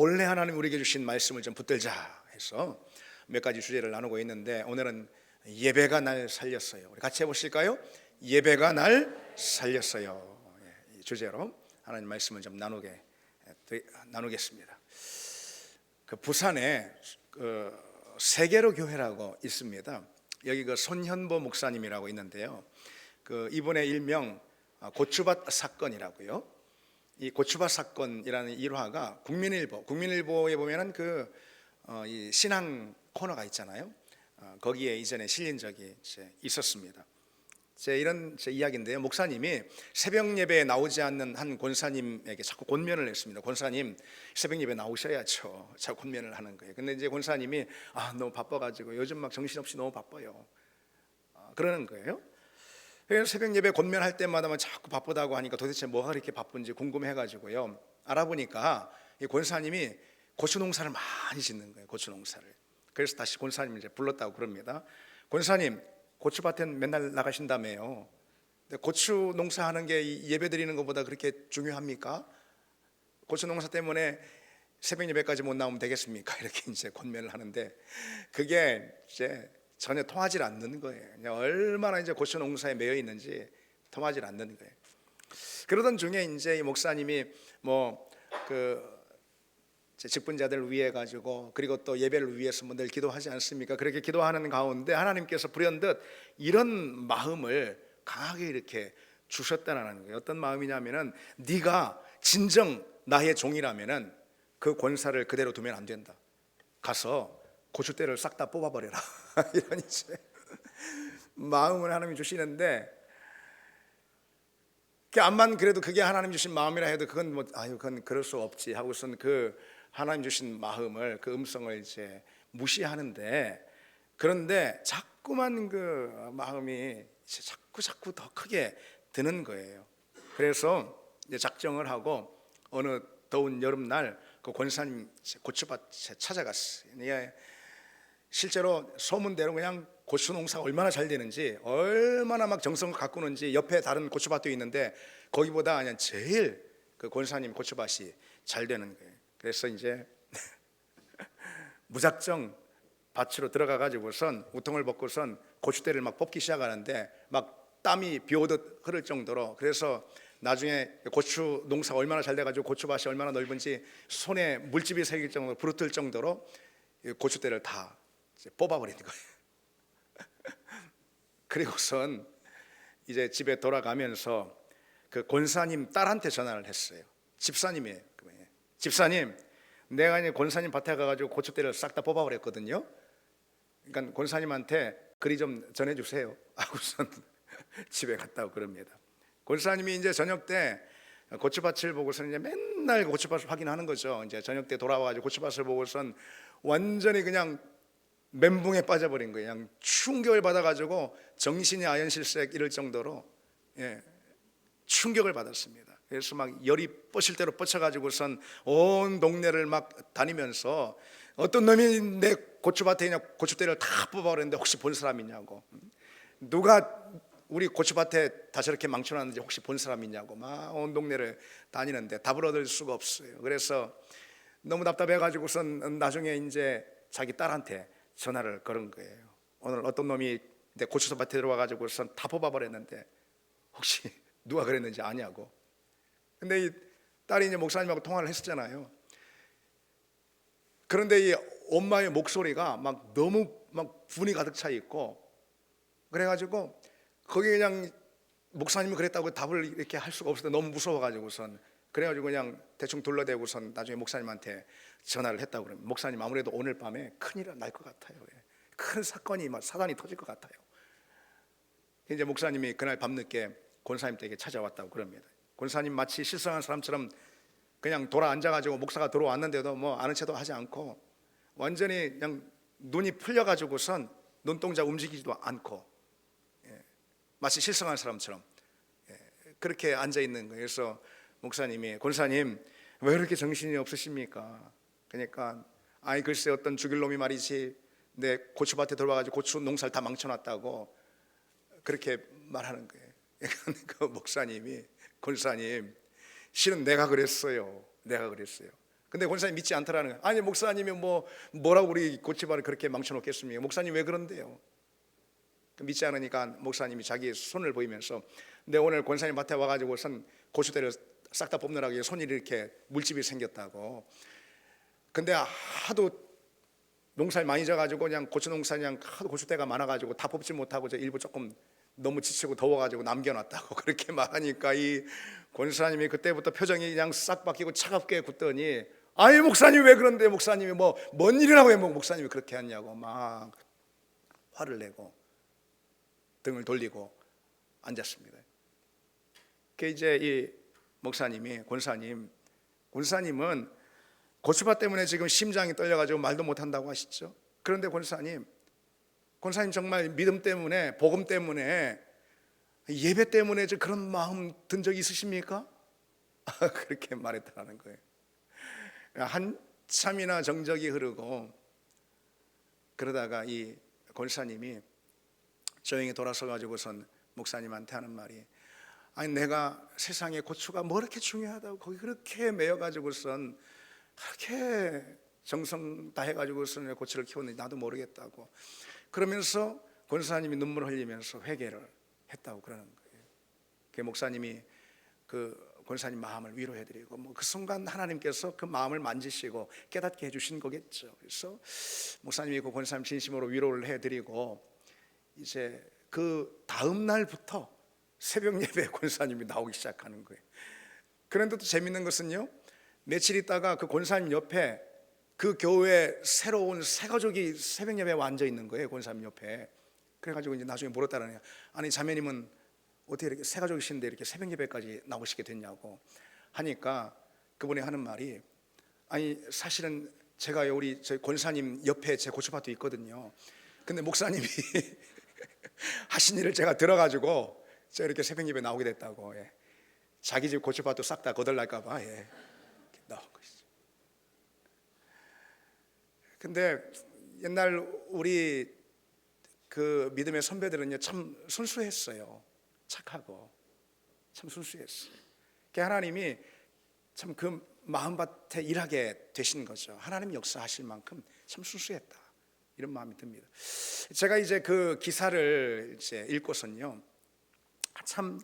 올해 하나님 우리에게 주신 말씀을 좀 붙들자 해서 몇 가지 주제를 나누고 있는데, 오늘은 예배가 날 살렸어요. 우리 같이 해보실까요? 예배가 날 살렸어요. 이 주제로 하나님 말씀을 좀 나누겠습니다. 그 부산에 세계로 교회라고 있습니다. 여기 그 손현보 목사님이라고 있는데요. 이분의 일명 고추밭 사건이라고요. 이 고추밭 사건이라는 일화가 국민일보에 보면은 이 신앙 코너가 있잖아요. 거기에 이전에 실린 적이 있었습니다. 이런 이야기인데요. 목사님이 새벽 예배에 나오지 않는 한 권사님에게 자꾸 권면을 했습니다. 권사님, 새벽 예배 나오셔야죠. 자꾸 권면을 하는 거예요. 근데 이제 권사님이 너무 바빠가지고 요즘 막 정신없이 너무 바빠요. 그러는 거예요. 그래서 새벽 예배 권면할 때마다 자꾸 바쁘다고 하니까 도대체 뭐가 그렇게 바쁜지 궁금해가지고요. 알아보니까 이 권사님이 고추 농사를 많이 짓는 거예요. 고추 농사를. 그래서 다시 권사님을 이제 불렀다고 그럽니다. 권사님, 고추밭엔 맨날 나가신다며요. 근데 고추 농사하는 게 예배 드리는 것보다 그렇게 중요합니까? 고추 농사 때문에 새벽 예배까지 못 나오면 되겠습니까? 이렇게 이제 권면을 하는데, 그게 이제 전혀 통하지 않는 거예요. 얼마나 이제 고추 농사에 매여 있는지 통하지 않는 거예요. 그러던 중에 이제 이 목사님이 직분자들을 위해 가지고, 그리고 또 예배를 위해서 늘 기도하지 않습니까? 그렇게 기도하는 가운데 하나님께서 불현듯 이런 마음을 강하게 이렇게 주셨다는 거예요. 어떤 마음이냐면은, 네가 진정 나의 종이라면은 그 권사를 그대로 두면 안 된다. 가서 고추대를 싹 다 뽑아버려라. 이런 이제 마음을 하나님이 주시는데, 암만 그래도 그게 하나님 주신 마음이라 해도 그건 그럴 수 없지 하고선 하나님 주신 마음을, 그 음성을 이제 무시하는데, 그런데 자꾸만 그 마음이 자꾸 더 크게 드는 거예요. 그래서 이제 작정을 하고 어느 더운 여름날 그 권사님 고추밭에 찾아갔어요. 실제로 소문대로 그냥 고추 농사가 얼마나 잘 되는지, 얼마나 막 정성을 가꾸는지, 옆에 다른 고추밭도 있는데 거기보다 그냥 제일 그 권사님 고추밭이 잘 되는 거예요. 그래서 이제 무작정 밭으로 들어가 가지고선 우통을 벗고선 고추대를 막 뽑기 시작하는데, 막 땀이 비 오듯 흐를 정도로, 그래서 나중에 고추 농사가 얼마나 잘 돼가지고 고추밭이 얼마나 넓은지 손에 물집이 새길 정도로, 부르틀 정도로 고추대를 다 뽑아버리는 거예요. 그리고선 이제 집에 돌아가면서 그 권사님 딸한테 전화를 했어요. 집사님이에요. 집사님, 내가 이제 권사님 밭에 가가지고 고추대를 싹 다 뽑아버렸거든요. 그러니까 권사님한테 그리 좀 전해주세요 하고선 집에 갔다고 그럽니다. 권사님이 이제 저녁 때 고추밭을 보고서는 이제 맨날 고추밭을 확인하는 거죠. 이제 저녁 때 돌아와가지고 고추밭을 보고선 완전히 그냥 멘붕에 빠져버린 거예요. 그냥 충격을 받아가지고 정신이 아연실색 이럴 정도로 충격을 받았습니다. 그래서 막 열이 뻗칠 대로 뻗쳐가지고선 온 동네를 막 다니면서, 어떤 놈이 내 고추밭에 그냥 고추대를 다 뽑아버렸는데 혹시 본 사람 있냐고, 누가 우리 고추밭에 다 저렇게 망쳐놨는지 혹시 본 사람 있냐고 막 온 동네를 다니는데 답을 얻을 수가 없어요. 그래서 너무 답답해가지고선 나중에 이제 자기 딸한테 전화를 걸은 거예요. 오늘 어떤 놈이 내 고추밭에 들어와가지고선 다 뽑아버렸는데 혹시 누가 그랬는지 아냐고. 근데 이 딸이 이제 목사님하고 통화를 했었잖아요. 그런데 이 엄마의 목소리가 막 너무 막 분이 가득 차 있고, 그래가지고 거기 그냥 목사님이 그랬다고 답을 이렇게 할 수가 없어서 너무 무서워가지고선, 그래가지고 그냥 대충 둘러대고선 나중에 목사님한테 전화를 했다고 그러면, 목사님 아무래도 오늘 밤에 큰일 날 것 같아요. 큰 사건이 막 사단이 터질 것 같아요. 이제 목사님이 그날 밤늦게 권사님 댁에 찾아왔다고 그럽니다. 권사님 마치 실성한 사람처럼 그냥 돌아 앉아가지고 목사가 들어왔는데도 아는 체도 하지 않고, 완전히 그냥 눈이 풀려가지고선 눈동자 움직이지도 않고, 마치 실성한 사람처럼 그렇게 앉아있는 거예요. 그래서 목사님이, 권사님 왜 그렇게 정신이 없으십니까? 그러니까 글쎄 어떤 죽일 놈이 말이지 내 고추밭에 들어와가지고 고추 농사를 다 망쳐놨다고 그렇게 말하는 거예요. 그 목사님이, 권사님 실은 내가 그랬어요. 근데 권사님 믿지 않더라는 거예요. 아니 목사님이 뭐라고 우리 고치발을 그렇게 망쳐놓겠습니까? 목사님 왜 그런데요? 믿지 않으니까 목사님이 자기 손을 보이면서, 근데 오늘 권사님 밭에 와가지고선 고추대를 싹 다 뽑느라고 손이 이렇게 물집이 생겼다고. 근데 하도 농사를 많이 져가지고 그냥 고추 농사 그냥 하도 고추대가 많아가지고 다 뽑지 못하고 저 일부 조금 너무 지치고 더워가지고 남겨놨다고 그렇게 말하니까 이 권사님이 그때부터 표정이 그냥 싹 바뀌고 차갑게 굳더니, 아니 목사님 왜 그런데, 목사님이 뭔 일이라고 해, 목사님이 그렇게 했냐고 막 화를 내고 등을 돌리고 앉았습니다. 그 이제 이 목사님이 권사님은 고추밭 때문에 지금 심장이 떨려가지고 말도 못한다고 하시죠. 그런데 권사님 정말 믿음 때문에, 복음 때문에, 예배 때문에 그런 마음 든 적이 있으십니까? 그렇게 말했다는 거예요. 한참이나 정적이 흐르고 그러다가 이 권사님이 조용히 돌아서 가지고선 목사님한테 하는 말이, 아니 내가 세상에 고추가 뭐 이렇게 중요하다고 거기 그렇게 매여 가지고선 그렇게 정성 다 해가지고선 고추를 키웠는지 나도 모르겠다고. 그러면서 권사님이 눈물 흘리면서 회개를 했다고 그러는 거예요. 그 목사님이 그 권사님 마음을 위로해드리고 그 순간 하나님께서 그 마음을 만지시고 깨닫게 해주신 거겠죠. 그래서 목사님이 그 권사님 진심으로 위로를 해드리고 이제 그 다음 날부터 새벽 예배에 권사님이 나오기 시작하는 거예요. 그런데도 재밌는 것은요, 며칠 있다가 그 권사님 옆에 그 교회 새로운 새 가족이 새벽 예배에 앉아 있는 거예요, 권사님 옆에. 그래가지고 이제 나중에 물었다는, 아니 자매님은 어떻게 이렇게 새 가족이신데 이렇게 새벽 예배까지 나오시게 됐냐고 하니까 그분이 하는 말이, 아니 사실은 제가 우리 저희 권사님 옆에 제 고추밭도 있거든요. 근데 목사님이 하신 일을 제가 들어가지고 제가 이렇게 새벽 예배 나오게 됐다고. 예. 자기 집 고추밭도 싹 다 거덜날까 봐 나온 것이죠. 근데 옛날 우리 그 믿음의 선배들은요 참 순수했어요. 착하고 참 순수했어요. 하나님이 참 그 마음밭에 일하게 되신 거죠. 하나님 역사하실 만큼 참 순수했다, 이런 마음이 듭니다. 제가 이제 그 기사를 이제 읽고선요 참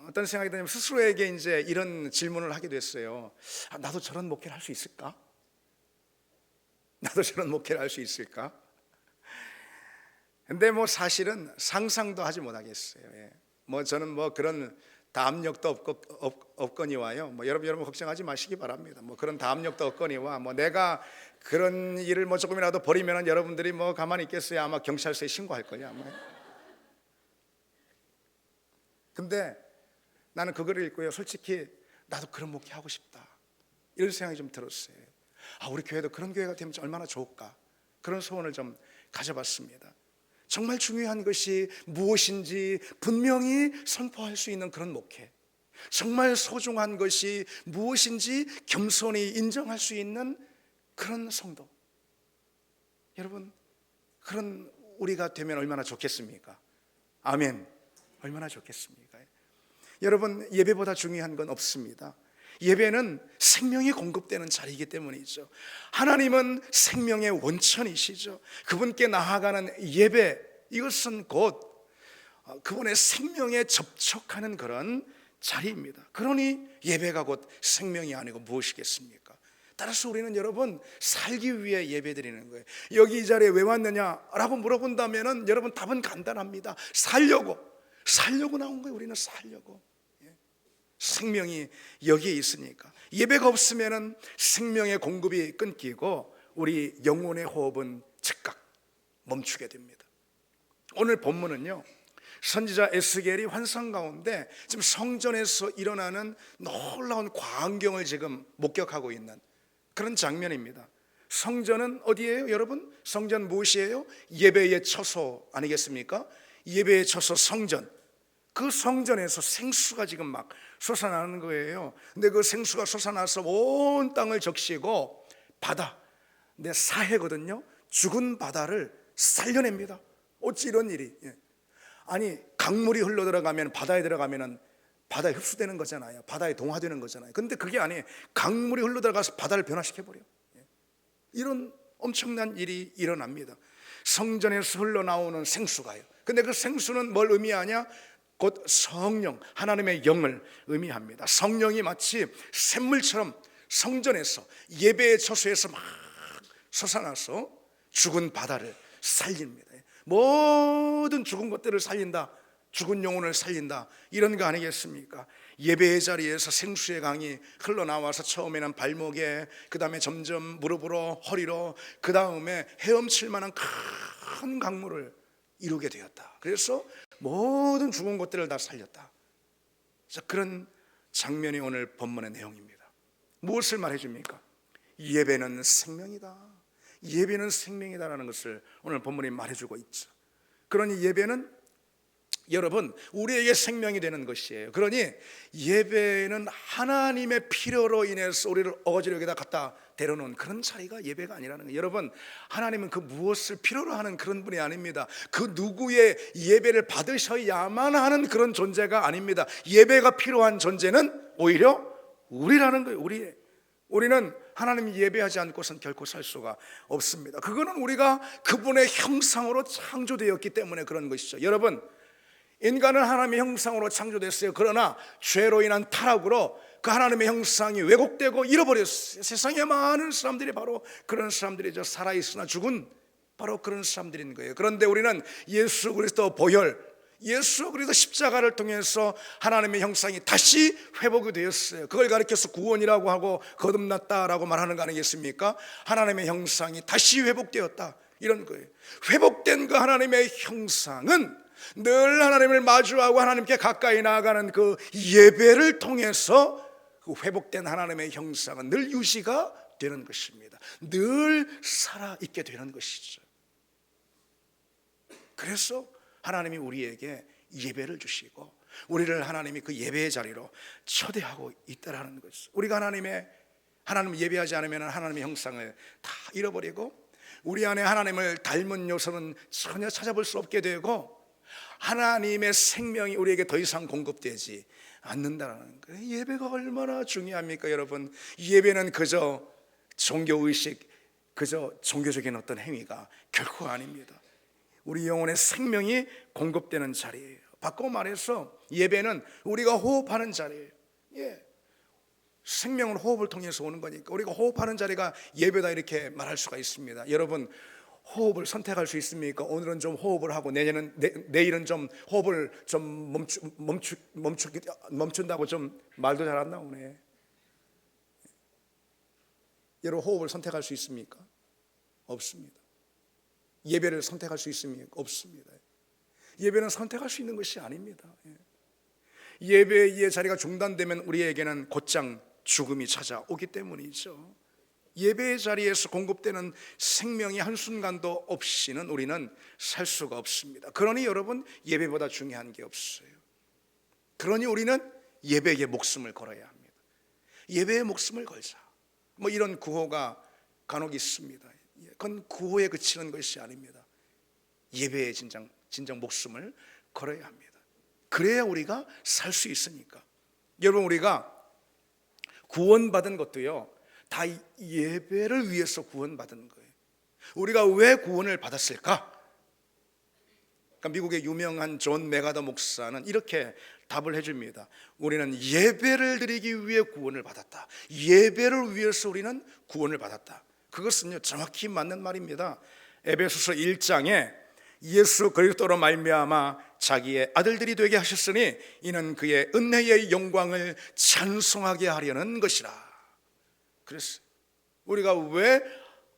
어떤 생각이 드냐면, 스스로에게 이제 이런 질문을 하게 됐어요. 나도 저런 목회를 할 수 있을까? 나도 저런 목회를 할 수 있을까? 근데 사실은 상상도 하지 못하겠어요. 예. 저는 그런 담력도 없거니와요. 여러분 걱정하지 마시기 바랍니다. 그런 담력도 없거니와 내가 그런 일을 조금이라도 벌이면 여러분들이 가만히 있겠어요? 아마 경찰서에 신고할 거냐 아마. 근데 나는 그거를 읽고요, 솔직히 나도 그런 목회 하고 싶다, 이런 생각이 좀 들었어요. 우리 교회도 그런 교회가 되면 얼마나 좋을까, 그런 소원을 좀 가져봤습니다. 정말 중요한 것이 무엇인지 분명히 선포할 수 있는 그런 목회, 정말 소중한 것이 무엇인지 겸손히 인정할 수 있는 그런 성도. 여러분, 그런 우리가 되면 얼마나 좋겠습니까? 아멘. 얼마나 좋겠습니까? 여러분, 예배보다 중요한 건 없습니다. 예배는 생명이 공급되는 자리이기 때문이죠. 하나님은 생명의 원천이시죠. 그분께 나아가는 예배, 이것은 곧 그분의 생명에 접촉하는 그런 자리입니다. 그러니 예배가 곧 생명이 아니고 무엇이겠습니까? 따라서 우리는 여러분 살기 위해 예배드리는 거예요. 여기 이 자리에 왜 왔느냐라고 물어본다면 여러분 답은 간단합니다. 살려고 나온 거예요. 우리는 살려고. 생명이 여기에 있으니까. 예배가 없으면 생명의 공급이 끊기고 우리 영혼의 호흡은 즉각 멈추게 됩니다. 오늘 본문은요, 선지자 에스겔이 환상 가운데 지금 성전에서 일어나는 놀라운 광경을 지금 목격하고 있는 그런 장면입니다. 성전은 어디예요, 여러분? 성전 무엇이에요? 예배의 처소 아니겠습니까? 예배의 처소 성전. 그 성전에서 생수가 지금 막 솟아나는 거예요. 근데 그 생수가 솟아나서 온 땅을 적시고 바다, 내 사해거든요, 죽은 바다를 살려냅니다. 어찌 이런 일이. 아니 강물이 흘러 들어가면, 바다에 들어가면 바다에 흡수되는 거잖아요. 바다에 동화되는 거잖아요. 근데 그게 아니에요. 강물이 흘러들어가서 바다를 변화시켜버려. 이런 엄청난 일이 일어납니다. 성전에서 흘러나오는 생수가요. 근데 그 생수는 뭘 의미하냐? 곧 성령, 하나님의 영을 의미합니다. 성령이 마치 샘물처럼 성전에서, 예배의 처소에서 막 솟아나서 죽은 바다를 살립니다. 모든 죽은 것들을 살린다, 죽은 영혼을 살린다, 이런 거 아니겠습니까? 예배의 자리에서 생수의 강이 흘러나와서 처음에는 발목에, 그 다음에 점점 무릎으로, 허리로, 그 다음에 헤엄칠 만한 큰 강물을 이루게 되었다. 그래서 모든 죽은 것들을 다 살렸다. 그런 장면이 오늘 본문의 내용입니다. 무엇을 말해줍니까? 예배는 생명이다, 예배는 생명이다라는 것을 오늘 본문이 말해주고 있죠. 그러니 예배는 여러분 우리에게 생명이 되는 것이에요. 그러니 예배는 하나님의 필요로 인해서 우리를 어거지로 여기다 갖다 데려놓은 그런 자리가 예배가 아니라는 거예요. 여러분, 하나님은 그 무엇을 필요로 하는 그런 분이 아닙니다. 그 누구의 예배를 받으셔야만 하는 그런 존재가 아닙니다. 예배가 필요한 존재는 오히려 우리라는 거예요. 우리는 하나님이 예배하지 않고선 결코 살 수가 없습니다. 그거는 우리가 그분의 형상으로 창조되었기 때문에 그런 것이죠. 여러분, 인간은 하나님의 형상으로 창조됐어요. 그러나 죄로 인한 타락으로 그 하나님의 형상이 왜곡되고 잃어버렸어요. 세상에 많은 사람들이 바로 그런 사람들이죠. 살아있으나 죽은 바로 그런 사람들인 거예요. 그런데 우리는 예수 그리스도 보혈, 예수 그리스도 십자가를 통해서 하나님의 형상이 다시 회복이 되었어요. 그걸 가리켜서 구원이라고 하고 거듭났다라고 말하는 거 아니겠습니까? 하나님의 형상이 다시 회복되었다, 이런 거예요. 회복된 그 하나님의 형상은 늘 하나님을 마주하고 하나님께 가까이 나아가는 그 예배를 통해서 그 회복된 하나님의 형상은 늘 유지가 되는 것입니다. 늘 살아있게 되는 것이죠. 그래서 하나님이 우리에게 예배를 주시고 우리를 하나님이 그 예배의 자리로 초대하고 있다라는 것이죠. 우리가 하나님을 예배하지 않으면 하나님의 형상을 다 잃어버리고 우리 안에 하나님을 닮은 요소는 전혀 찾아볼 수 없게 되고 하나님의 생명이 우리에게 더 이상 공급되지 않는다는 거예요. 예배가 얼마나 중요합니까, 여러분? 예배는 그저 종교의식, 그저 종교적인 어떤 행위가 결코 아닙니다. 우리 영혼의 생명이 공급되는 자리예요. 바꿔 말해서 예배는 우리가 호흡하는 자리예요. 생명은 호흡을 통해서 오는 거니까 우리가 호흡하는 자리가 예배다, 이렇게 말할 수가 있습니다. 여러분, 호흡을 선택할 수 있습니까? 오늘은 좀 호흡을 하고 내일은 좀 호흡을 좀 멈춘다고 좀 말도 잘 안 나오네. 여러분, 호흡을 선택할 수 있습니까? 없습니다. 예배를 선택할 수 있습니까? 없습니다. 예배는 선택할 수 있는 것이 아닙니다. 예배의 자리가 중단되면 우리에게는 곧장 죽음이 찾아오기 때문이죠. 예배의 자리에서 공급되는 생명이 한순간도 없이는 우리는 살 수가 없습니다. 그러니 여러분, 예배보다 중요한 게 없어요. 그러니 우리는 예배에 목숨을 걸어야 합니다. 예배에 목숨을 걸자, 뭐 이런 구호가 간혹 있습니다. 그건 구호에 그치는 것이 아닙니다. 예배에 진정 목숨을 걸어야 합니다. 그래야 우리가 살 수 있으니까. 여러분, 우리가 구원받은 것도요, 다 예배를 위해서 구원받은 거예요. 우리가 왜 구원을 받았을까? 그러니까 미국의 유명한 존 메가더 목사는 이렇게 답을 해줍니다. 우리는 예배를 드리기 위해 구원을 받았다. 예배를 위해서 우리는 구원을 받았다. 그것은요, 정확히 맞는 말입니다. 에베소서 1장에 예수 그리스도로 말미암아 자기의 아들들이 되게 하셨으니 이는 그의 은혜의 영광을 찬송하게 하려는 것이라. 그래서 우리가 왜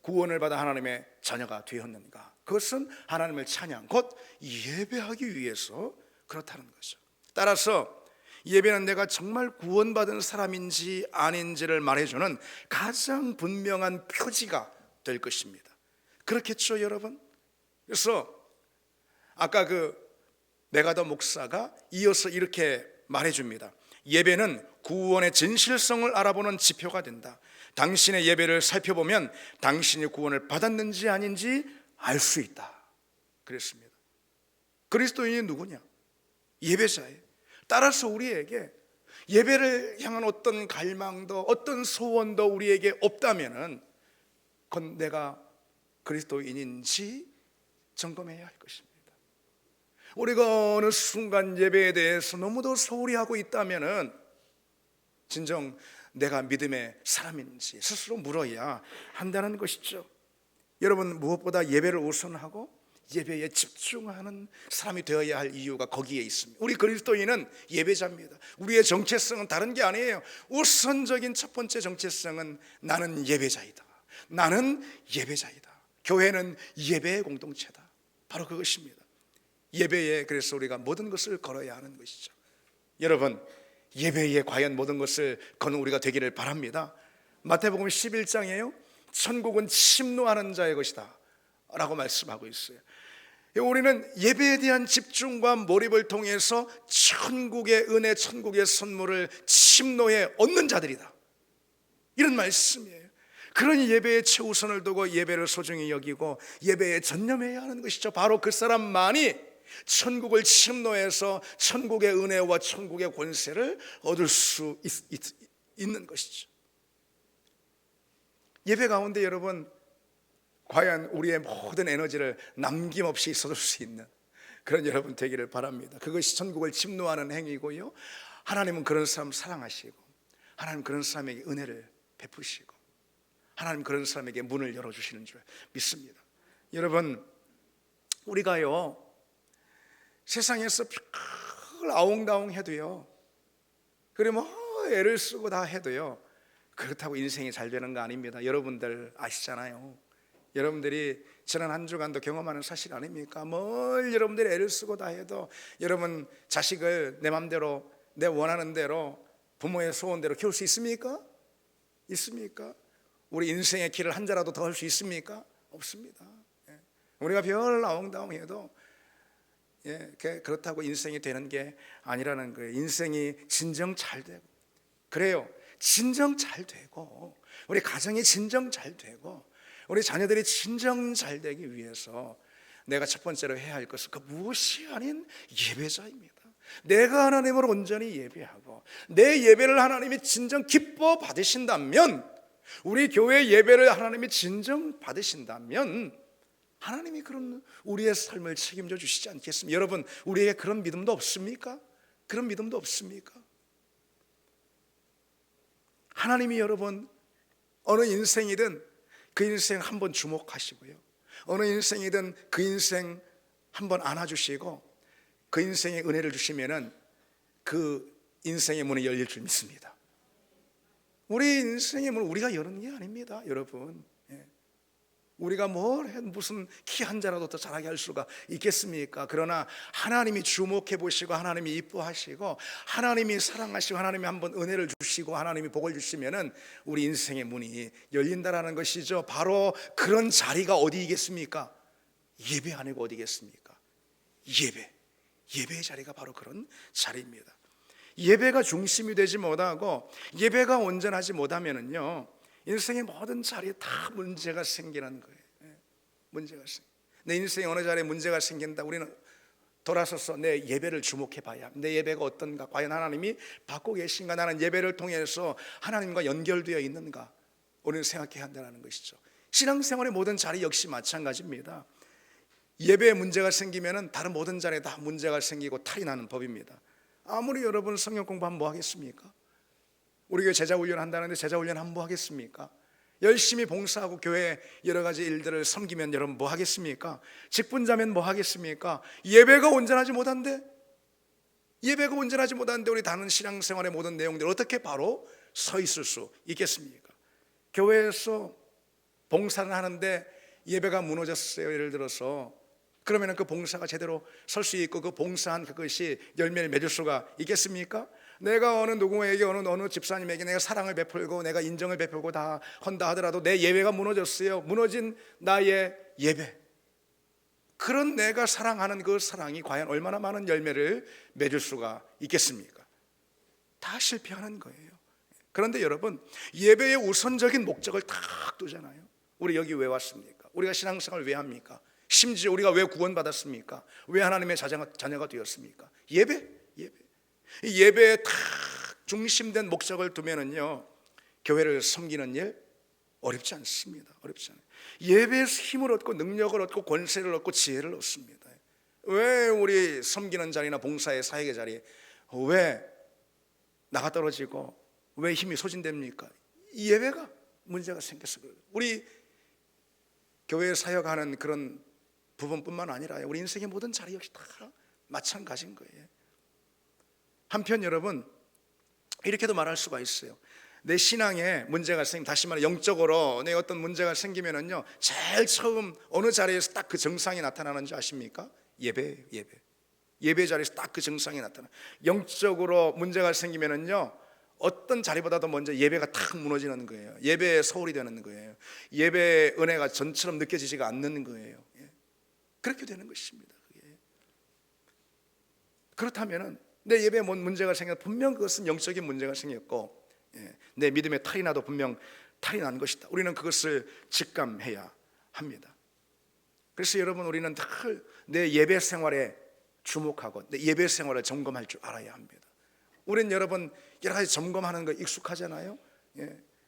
구원을 받아 하나님의 자녀가 되었는가? 그것은 하나님을 찬양, 곧 예배하기 위해서 그렇다는 거죠. 따라서 예배는 내가 정말 구원받은 사람인지 아닌지를 말해주는 가장 분명한 표지가 될 것입니다. 그렇겠죠, 여러분? 그래서 아까 그 메가더 목사가 이어서 이렇게 말해줍니다. 예배는 구원의 진실성을 알아보는 지표가 된다. 당신의 예배를 살펴보면 당신이 구원을 받았는지 아닌지 알 수 있다. 그랬습니다. 그리스도인이 누구냐? 예배자예요. 따라서 우리에게 예배를 향한 어떤 갈망도 어떤 소원도 우리에게 없다면은 그건 내가 그리스도인인지 점검해야 할 것입니다. 우리가 어느 순간 예배에 대해서 너무도 소홀히 하고 있다면은 진정 내가 믿음의 사람인지 스스로 물어야 한다는 것이죠. 여러분, 무엇보다 예배를 우선하고 예배에 집중하는 사람이 되어야 할 이유가 거기에 있습니다. 우리 그리스도인은 예배자입니다. 우리의 정체성은 다른 게 아니에요. 우선적인 첫 번째 정체성은 나는 예배자이다. 나는 예배자이다. 교회는 예배의 공동체다. 바로 그것입니다. 예배에 그래서 우리가 모든 것을 걸어야 하는 것이죠. 여러분, 예배에 과연 모든 것을 거는 우리가 되기를 바랍니다. 마태복음 11장이에요. 천국은 침노하는 자의 것이다 라고 말씀하고 있어요. 우리는 예배에 대한 집중과 몰입을 통해서 천국의 은혜, 천국의 선물을 침노에 얻는 자들이다, 이런 말씀이에요. 그런 예배의 최우선을 두고 예배를 소중히 여기고 예배에 전념해야 하는 것이죠. 바로 그 사람만이 천국을 침노해서 천국의 은혜와 천국의 권세를 얻을 수 있는 것이죠. 예배 가운데 여러분, 과연 우리의 모든 에너지를 남김없이 쏟을 수 있는 그런 여러분 되기를 바랍니다. 그것이 천국을 침노하는 행위고요, 하나님은 그런 사람 사랑하시고 하나님 그런 사람에게 은혜를 베푸시고 하나님 그런 사람에게 문을 열어주시는 줄 믿습니다. 여러분, 우리가요 세상에서 별 아웅다웅 해도요, 그래 뭐 애를 쓰고 다 해도요, 그렇다고 인생이 잘 되는 거 아닙니다. 여러분들 아시잖아요. 여러분들이 지난 한 주간도 경험하는 사실 아닙니까? 뭘 여러분들이 애를 쓰고 다 해도 여러분 자식을 내 맘대로 내 원하는 대로 부모의 소원대로 키울 수 있습니까? 있습니까? 우리 인생의 길을 한 자라도 더 할 수 있습니까? 없습니다. 우리가 별 아웅다웅해도 그렇다고 인생이 되는 게 아니라는 거예요. 인생이 진정 잘 되고, 그래요, 진정 잘 되고 우리 가정이 진정 잘 되고 우리 자녀들이 진정 잘 되기 위해서 내가 첫 번째로 해야 할 것은 그 무엇이 아닌 예배자입니다. 내가 하나님을 온전히 예배하고 내 예배를 하나님이 진정 기뻐 받으신다면, 우리 교회 예배를 하나님이 진정 받으신다면 하나님이 그런 우리의 삶을 책임져 주시지 않겠습니까? 여러분, 우리에게 그런 믿음도 없습니까? 그런 믿음도 없습니까? 하나님이 여러분 어느 인생이든 그 인생 한번 주목하시고요, 어느 인생이든 그 인생 한번 안아주시고 그 인생에 은혜를 주시면은 그 인생의 문이 열릴 줄 믿습니다. 우리 인생의 문은 우리가 여는 게 아닙니다, 여러분. 우리가 무슨 키 한 자라도 더 잘하게 할 수가 있겠습니까? 그러나 하나님이 주목해 보시고 하나님이 이뻐하시고 하나님이 사랑하시고 하나님이 한번 은혜를 주시고 하나님이 복을 주시면은 우리 인생의 문이 열린다라는 것이죠. 바로 그런 자리가 어디이겠습니까? 예배 아니고 어디겠습니까? 예배의 자리가 바로 그런 자리입니다. 예배가 중심이 되지 못하고 예배가 온전하지 못하면은요, 인생의 모든 자리에 다 문제가 생기는 거예요. 문제가 내 인생에 어느 자리에 문제가 생긴다, 우리는 돌아서서 내 예배를 주목해 봐야 합니다. 내 예배가 어떤가, 과연 하나님이 받고 계신가, 나는 예배를 통해서 하나님과 연결되어 있는가, 우리는 생각해야 한다는 것이죠. 신앙생활의 모든 자리 역시 마찬가지입니다. 예배에 문제가 생기면 다른 모든 자리에 다 문제가 생기고 탈이 나는 법입니다. 아무리 여러분 성경 공부하면 뭐 하겠습니까? 우리 교회 제자훈련 한다는데 제자훈련 하면 뭐 하겠습니까? 열심히 봉사하고 교회 여러 가지 일들을 섬기면 여러분 뭐 하겠습니까? 직분자면 뭐 하겠습니까? 예배가 온전하지 못한데 우리 다른 신앙생활의 모든 내용들 어떻게 바로 서 있을 수 있겠습니까? 교회에서 봉사를 하는데 예배가 무너졌어요, 예를 들어서. 그러면 그 봉사가 제대로 설 수 있고 그 봉사한 그것이 열매를 맺을 수가 있겠습니까? 내가 어느 누구에게 어느 집사님에게 내가 사랑을 베풀고 내가 인정을 베풀고 다 한다 하더라도 내 예배가 무너졌어요. 무너진 나의 예배, 그런 내가 사랑하는 그 사랑이 과연 얼마나 많은 열매를 맺을 수가 있겠습니까? 다 실패하는 거예요. 그런데 여러분, 예배의 우선적인 목적을 딱 두잖아요. 우리 여기 왜 왔습니까? 우리가 신앙생활을 왜 합니까? 심지어 우리가 왜 구원받았습니까? 왜 하나님의 자녀가 되었습니까? 예배에 딱 중심된 목적을 두면은요, 교회를 섬기는 일 어렵지 않습니다. 어렵지 않아요. 예배에서 힘을 얻고 능력을 얻고 권세를 얻고 지혜를 얻습니다. 왜 우리 섬기는 자리나 봉사의 사역의 자리 왜 나가 떨어지고 왜 힘이 소진됩니까? 이 예배가 문제가 생겨서 그래요. 우리 교회 사역하는 그런 부분뿐만 아니라 우리 인생의 모든 자리 역시 다 마찬가지인 거예요. 한편 여러분, 이렇게도 말할 수가 있어요. 내 신앙에 문제가 생기면, 다시 말해 영적으로 내 어떤 문제가 생기면은요, 제일 처음 어느 자리에서 딱 그 정상이 나타나는지 아십니까? 예배 자리에서 딱 그 정상이 나타나. 영적으로 문제가 생기면은요, 어떤 자리보다도 먼저 예배가 탁 무너지는 거예요. 예배의 소홀이 되는 거예요. 예배의 은혜가 전처럼 느껴지지가 않는 거예요. 그렇게 되는 것입니다. 그렇다면은 내 예배에 뭔 문제가 생겨, 분명 그것은 영적인 문제가 생겼고, 내 믿음의 탈이 나도 분명 탈이 난 것이다. 우리는 그것을 직감해야 합니다. 그래서 여러분, 우리는 늘 내 예배 생활에 주목하고 내 예배 생활을 점검할 줄 알아야 합니다. 우리는 여러분 여러 가지 점검하는 거 익숙하잖아요.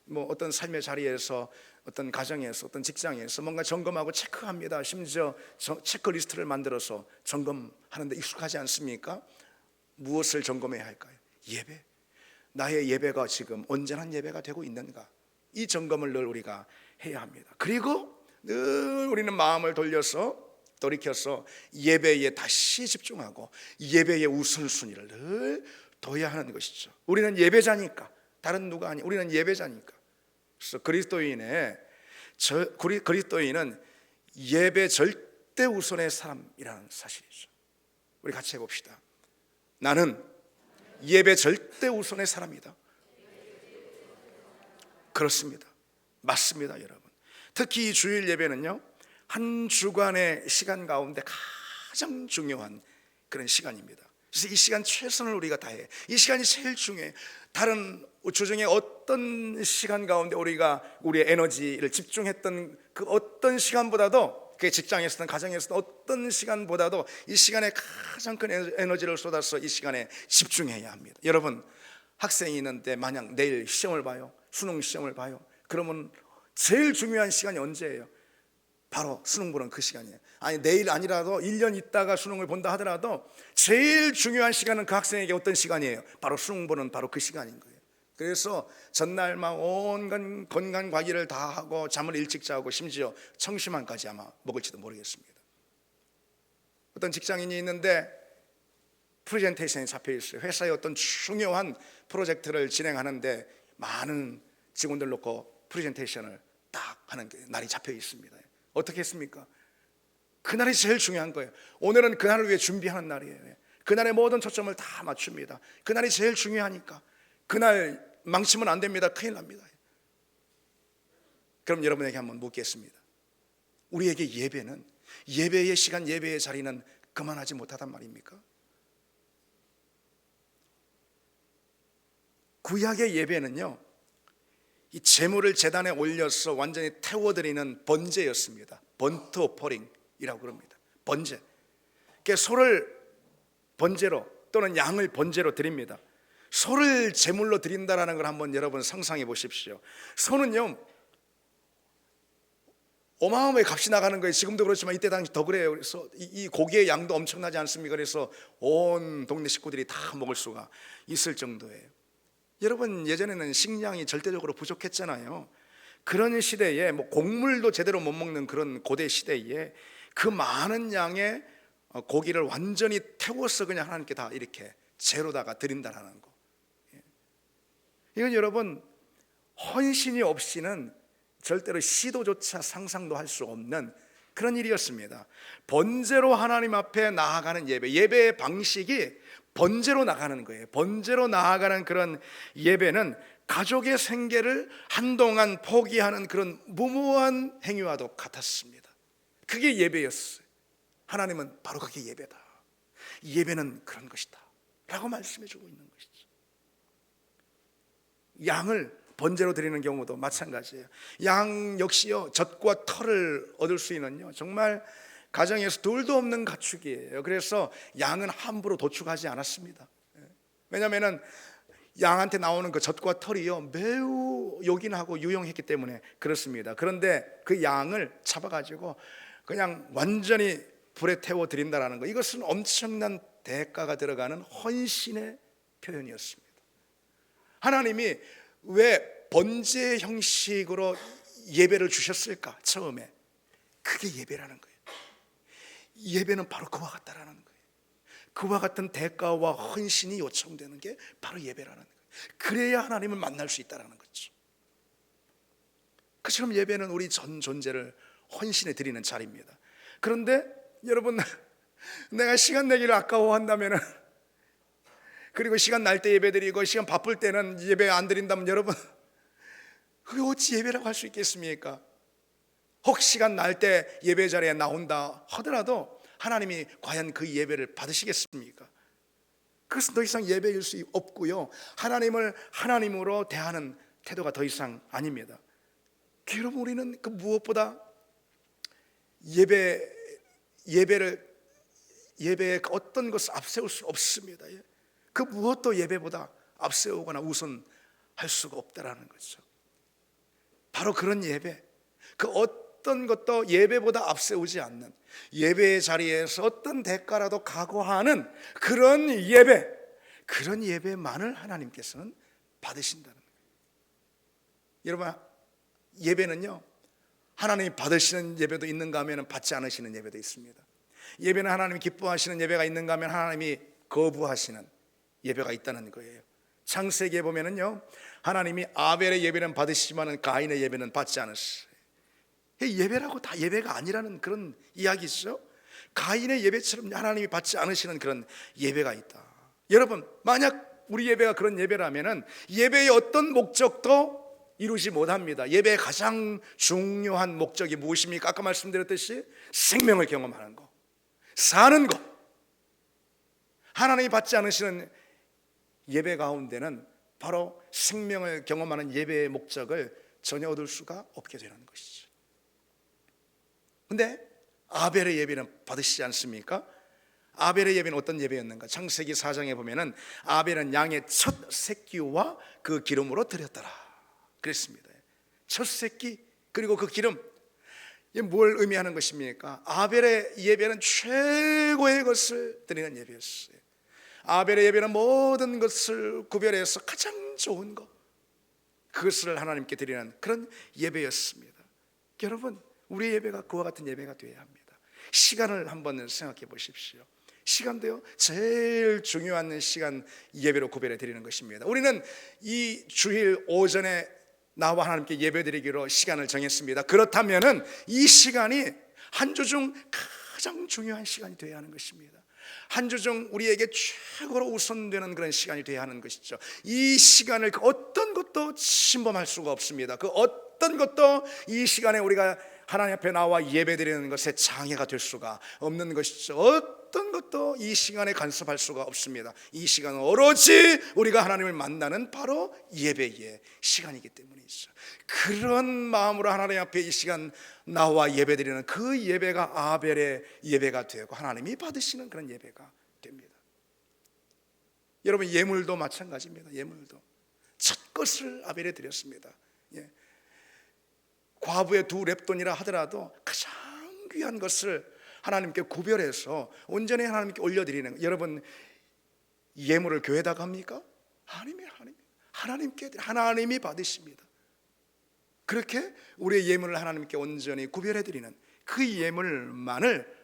뭐 어떤 삶의 자리에서, 어떤 가정에서, 어떤 직장에서 뭔가 점검하고 체크합니다. 심지어 체크리스트를 만들어서 점검하는 데 익숙하지 않습니까? 무엇을 점검해야 할까요? 예배. 나의 예배가 지금 온전한 예배가 되고 있는가? 이 점검을 늘 우리가 해야 합니다. 그리고 늘 우리는 마음을 돌이켜서 예배에 다시 집중하고 예배의 우선순위를 늘 둬야 하는 것이죠. 우리는 예배자니까, 다른 누가 아니, 우리는 예배자니까. 그래서 그리스도인은 예배 절대 우선의 사람이라는 사실이죠. 우리 같이 해봅시다. 나는 예배 절대 우선의 사람이다. 그렇습니다. 맞습니다, 여러분. 특히 이 주일 예배는요, 한 주간의 시간 가운데 가장 중요한 그런 시간입니다. 그래서 이 시간 최선을 우리가 다해. 이 시간이 제일 중요해요. 다른 주중에 어떤 시간 가운데 우리가 우리의 에너지를 집중했던 그 어떤 시간보다도, 그 직장에서든 가정에서든 어떤 시간보다도 이 시간에 가장 큰 에너지를 쏟아서 이 시간에 집중해야 합니다. 여러분, 학생이 있는데 만약 내일 시험을 봐요, 수능 시험을 봐요. 그러면 제일 중요한 시간이 언제예요? 바로 수능 보는 그 시간이에요. 아니, 내일 아니라도 1년 있다가 수능을 본다 하더라도 제일 중요한 시간은 그 학생에게 어떤 시간이에요? 바로 수능 보는 바로 그 시간인 거예요. 그래서 전날 막 온갖 건강 관리를 다 하고 잠을 일찍 자고 심지어 청심환까지 아마 먹을지도 모르겠습니다. 어떤 직장인이 있는데 프레젠테이션이 잡혀 있어요. 회사의 어떤 중요한 프로젝트를 진행하는데 많은 직원들 놓고 프레젠테이션을 딱 하는 날이 잡혀 있습니다. 어떻게 했습니까? 그날이 제일 중요한 거예요. 오늘은 그날을 위해 준비하는 날이에요. 그날의 모든 초점을 다 맞춥니다. 그날이 제일 중요하니까. 그날 망치면 안 됩니다. 큰일 납니다. 그럼 여러분에게 한번 묻겠습니다. 우리에게 예배는, 예배의 시간, 예배의 자리는 그만하지 못하단 말입니까? 구약의 예배는요, 이 제물을 제단에 올려서 완전히 태워드리는 번제였습니다. 번트 오퍼링이라고 그럽니다. 번제. 그러니까 소를 번제로 또는 양을 번제로 드립니다. 소를 제물로 드린다라는 걸 한번 여러분 상상해 보십시오. 소는요, 어마어마하게 값이 나가는 거예요. 지금도 그렇지만 이때 당시 더 그래요. 그래서 이 고기의 양도 엄청나지 않습니까? 그래서 온 동네 식구들이 다 먹을 수가 있을 정도예요. 여러분, 예전에는 식량이 절대적으로 부족했잖아요. 그런 시대에 뭐 곡물도 제대로 못 먹는 그런 고대 시대에 그 많은 양의 고기를 완전히 태워서 그냥 하나님께 다 이렇게 재로다가 드린다라는 거. 이건 여러분, 헌신이 없이는 절대로 시도조차 상상도 할 수 없는 그런 일이었습니다. 번제로 하나님 앞에 나아가는 예배, 예배의 방식이 번제로 나가는 거예요. 번제로 나아가는 그런 예배는 가족의 생계를 한동안 포기하는 그런 무모한 행위와도 같았습니다. 그게 예배였어요. 하나님은 바로 그게 예배다, 예배는 그런 것이다 라고 말씀해 주고 있는 것이죠. 양을 번제로 드리는 경우도 마찬가지예요. 양 역시요, 젖과 털을 얻을 수 있는요, 정말 가정에서 둘도 없는 가축이에요. 그래서 양은 함부로 도축하지 않았습니다. 왜냐하면 양한테 나오는 그 젖과 털이요 매우 요긴하고 유용했기 때문에 그렇습니다. 그런데 그 양을 잡아가지고 그냥 완전히 불에 태워 드린다라는 거, 이것은 엄청난 대가가 들어가는 헌신의 표현이었습니다. 하나님이 왜 번제 형식으로 예배를 주셨을까? 처음에 그게 예배라는 거예요. 예배는 바로 그와 같다라는 거예요. 그와 같은 대가와 헌신이 요청되는 게 바로 예배라는 거예요. 그래야 하나님을 만날 수 있다는 거죠. 그처럼 예배는 우리 전 존재를 헌신해 드리는 자리입니다. 그런데 여러분, 내가 시간 내기를 아까워한다면, 그리고 시간 날 때 예배 드리고 시간 바쁠 때는 예배 안 드린다면, 여러분 그게 어찌 예배라고 할 수 있겠습니까? 혹 시간 날 때 예배 자리에 나온다 하더라도 하나님이 과연 그 예배를 받으시겠습니까? 그것은 더 이상 예배일 수 없고요, 하나님을 하나님으로 대하는 태도가 더 이상 아닙니다. 여러분, 우리는 그 무엇보다 예배의 어떤 것을 앞세울 수 없습니다. 그 무엇도 예배보다 앞세우거나 우선할 수가 없다라는 거죠. 바로 그런 예배, 그 어떤 것도 예배보다 앞세우지 않는, 예배의 자리에서 어떤 대가라도 각오하는 그런 예배, 그런 예배만을 하나님께서는 받으신다는 거예요. 여러분, 예배는요, 하나님이 받으시는 예배도 있는가 하면 받지 않으시는 예배도 있습니다. 예배는 하나님이 기뻐하시는 예배가 있는가 하면 하나님이 거부하시는 예배가 있다는 거예요. 창세기에 보면은요, 하나님이 아벨의 예배는 받으시지만 가인의 예배는 받지 않으셨어요. 예배라고 다 예배가 아니라는 그런 이야기죠. 가인의 예배처럼 하나님이 받지 않으시는 그런 예배가 있다. 여러분, 만약 우리 예배가 그런 예배라면은 예배의 어떤 목적도 이루지 못합니다. 예배의 가장 중요한 목적이 무엇입니까? 아까 말씀드렸듯이 생명을 경험하는 것, 사는 것. 하나님이 받지 않으시는 예배 가운데는 바로 생명을 경험하는 예배의 목적을 전혀 얻을 수가 없게 되는 것이죠. 근데 아벨의 예배는 받으시지 않습니까? 아벨의 예배는 어떤 예배였는가? 창세기 4장에 보면은 아벨은 양의 첫 새끼와 그 기름으로 드렸더라 그랬습니다. 첫 새끼 그리고 그 기름, 이게 뭘 의미하는 것입니까? 아벨의 예배는 최고의 것을 드리는 예배였어요. 아벨의 예배는 모든 것을 구별해서 가장 좋은 것, 그것을 하나님께 드리는 그런 예배였습니다. 여러분, 우리의 예배가 그와 같은 예배가 되어야 합니다. 시간을 한번 생각해 보십시오. 시간도요, 제일 중요한 시간 예배로 구별해 드리는 것입니다. 우리는 이 주일 오전에 나와 하나님께 예배 드리기로 시간을 정했습니다. 그렇다면은 이 시간이 한 주 중 가장 중요한 시간이 되어야 하는 것입니다. 한 주 중 우리에게 최고로 우선되는 그런 시간이 되어야 하는 것이죠. 이 시간을 그 어떤 것도 침범할 수가 없습니다. 그 어떤 것도 이 시간에 우리가 하나님 앞에 나와 예배드리는 것에 장애가 될 수가 없는 것이죠. 어떤 것도 이 시간에 간섭할 수가 없습니다. 이 시간은 오로지 우리가 하나님을 만나는 바로 예배의 시간이기 때문이죠. 그런 마음으로 하나님 앞에 이 시간 나와 예배드리는 그 예배가 아벨의 예배가 되고 하나님이 받으시는 그런 예배가 됩니다. 여러분, 예물도 마찬가지입니다. 예물도 첫 것을 아벨에 드렸습니다. 과부의 2렙돈이라 하더라도 가장 귀한 것을 하나님께 구별해서 온전히 하나님께 올려드리는, 여러분, 예물을 교회에다가 합니까? 하나님께 하나님이 받으십니다. 그렇게 우리의 예물을 하나님께 온전히 구별해드리는 그 예물만을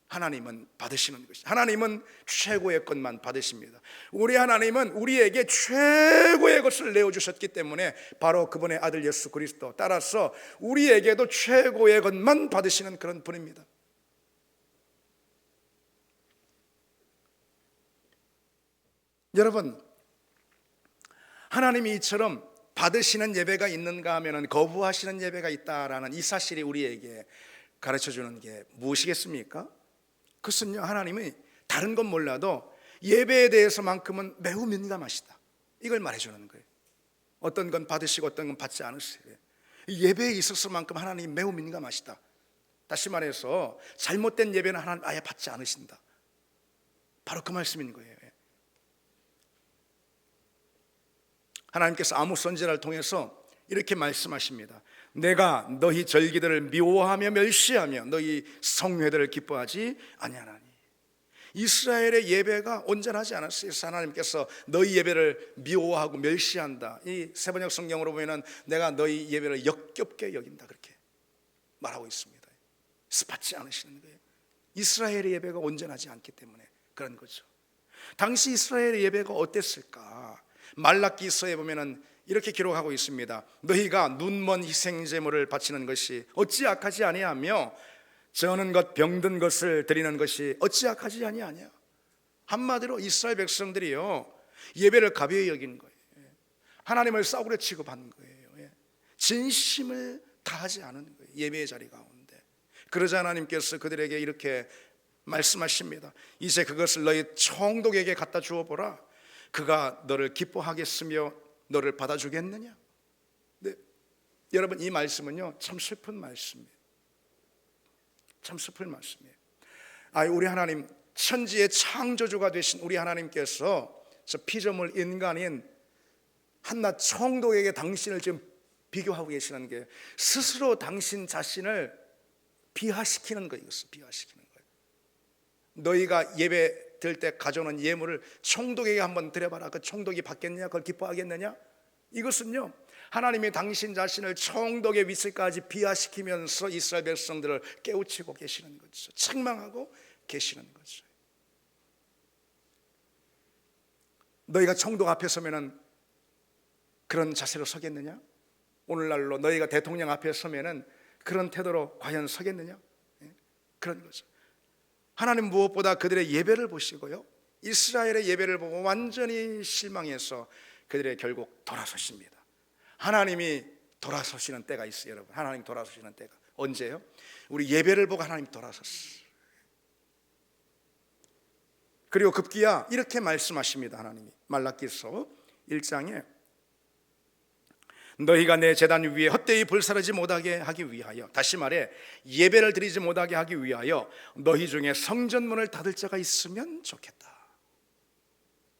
하나님은 받으시는 것이죠. 하나님은 최고의 것만 받으십니다. 우리 하나님은 우리에게 최고의 것을 내어주셨기 때문에 바로 그분의 아들 예수 그리스도, 따라서 우리에게도 최고의 것만 받으시는 그런 분입니다. 여러분, 하나님이 이처럼 받으시는 예배가 있는가 하면 거부하시는 예배가 있다라는 이 사실이 우리에게 가르쳐주는 게 무엇이겠습니까? 그것은요, 하나님이 다른 건 몰라도 예배에 대해서만큼은 매우 민감하시다, 이걸 말해주는 거예요. 어떤 건 받으시고 어떤 건 받지 않으세요. 예배에 있어서만큼 하나님이 매우 민감하시다. 다시 말해서 잘못된 예배는 하나님 아예 받지 않으신다, 바로 그 말씀인 거예요. 하나님께서 아모스 선지자를 통해서 이렇게 말씀하십니다. 내가 너희 절기들을 미워하며 멸시하며 너희 성회들을 기뻐하지 아니하나니. 이스라엘의 예배가 온전하지 않았어요. 그래서 하나님께서 너희 예배를 미워하고 멸시한다. 이 세번역 성경으로 보면 내가 너희 예배를 역겹게 여긴다, 그렇게 말하고 있습니다. 받지 않으시는 거예요. 이스라엘의 예배가 온전하지 않기 때문에 그런 거죠. 당시 이스라엘의 예배가 어땠을까? 말라기서에 보면은 이렇게 기록하고 있습니다. 너희가 눈먼 희생제물을 바치는 것이 어찌 악하지 아니하며 저는 것 병든 것을 드리는 것이 어찌 악하지 아니하냐. 한마디로 이스라엘 백성들이요, 예배를 가벼이 여기는 거예요. 하나님을 싸구려 취급하는 거예요. 진심을 다하지 않은 거예요, 예배의 자리 가운데. 그러자 하나님께서 그들에게 이렇게 말씀하십니다. 이제 그것을 너희 총독에게 갖다 주어 보라. 그가 너를 기뻐하겠으며 너를 받아주겠느냐. 네, 여러분, 이 말씀은요 참 슬픈 말씀이에요. 참 슬픈 말씀이에요. 우리 하나님, 천지의 창조주가 되신 우리 하나님께서 저 피조물 인간인 한낱 총독에게 당신을 지금 비교하고 계시는 게, 스스로 당신 자신을 비하시키는 거예요. 이것을 비하시키는 거예요. 너희가 예배 드릴 때 가져오는 예물을 총독에게 한번 드려봐라. 그 총독이 받겠느냐? 그걸 기뻐하겠느냐? 이것은요, 하나님이 당신 자신을 총독의 위치까지 비하시키면서 이스라엘 백성들을 깨우치고 계시는 거죠. 책망하고 계시는 거죠. 너희가 총독 앞에 서면은 그런 자세로 서겠느냐? 오늘날로 너희가 대통령 앞에 서면은 그런 태도로 과연 서겠느냐? 그런 거죠. 하나님 무엇보다 그들의 예배를 보시고요, 이스라엘의 예배를 보고 완전히 실망해서 그들의 결국 돌아서십니다. 하나님이 돌아서시는 때가 있어요, 여러분. 하나님 돌아서시는 때가 언제요? 우리 예배를 보고 하나님 돌아섰어요. 그리고 급기야 이렇게 말씀하십니다. 하나님이 말라기서 1장에 너희가 내 제단 위에 헛되이 불사르지 못하게 하기 위하여, 다시 말해 예배를 드리지 못하게 하기 위하여 너희 중에 성전문을 닫을 자가 있으면 좋겠다.